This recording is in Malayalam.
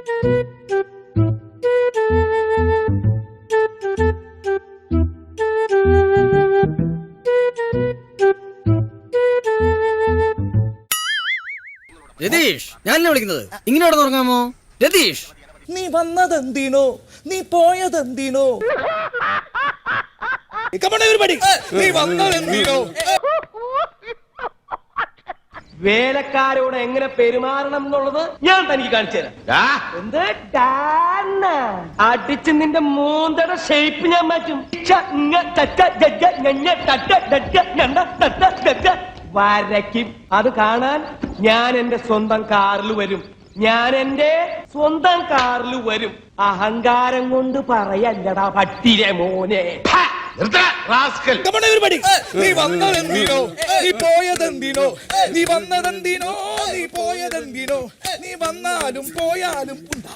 രതീഷ്, ഞാനല്ലേ വിളിക്കുന്നത്? ഇങ്ങോട്ട് തുറങ്ങാമോ? രതീഷ്, നീ വന്നതെന്തിനോ, നീ പോയതെന്തിനോ? നീ വന്നതെന്തിനോ? വേലക്കാരോട് എങ്ങനെ പെരുമാറണം എന്നുള്ളത് ഞാൻ തനിക്ക് കാണിച്ചു തരാം. എന്ത് അടിച്ച് നിന്റെ മൂന്തയുടെ ഷേപ്പ് ഞാൻ മാറ്റും. വരയ്ക്കും. അത് കാണാൻ ഞാൻ എന്റെ സ്വന്തം കാറിൽ വരും. അഹങ്കാരം കൊണ്ട് പറയല്ലടാ പട്ടിരെ മോനെ. നീ വന്നതെന്തിനോ, നീ പോയതെന്തിനോ? നീ വന്നതെന്തിനോ, നീ പോയതെന്തിനോ? നീ വന്നാലും പോയാലും ഉണ്ടാ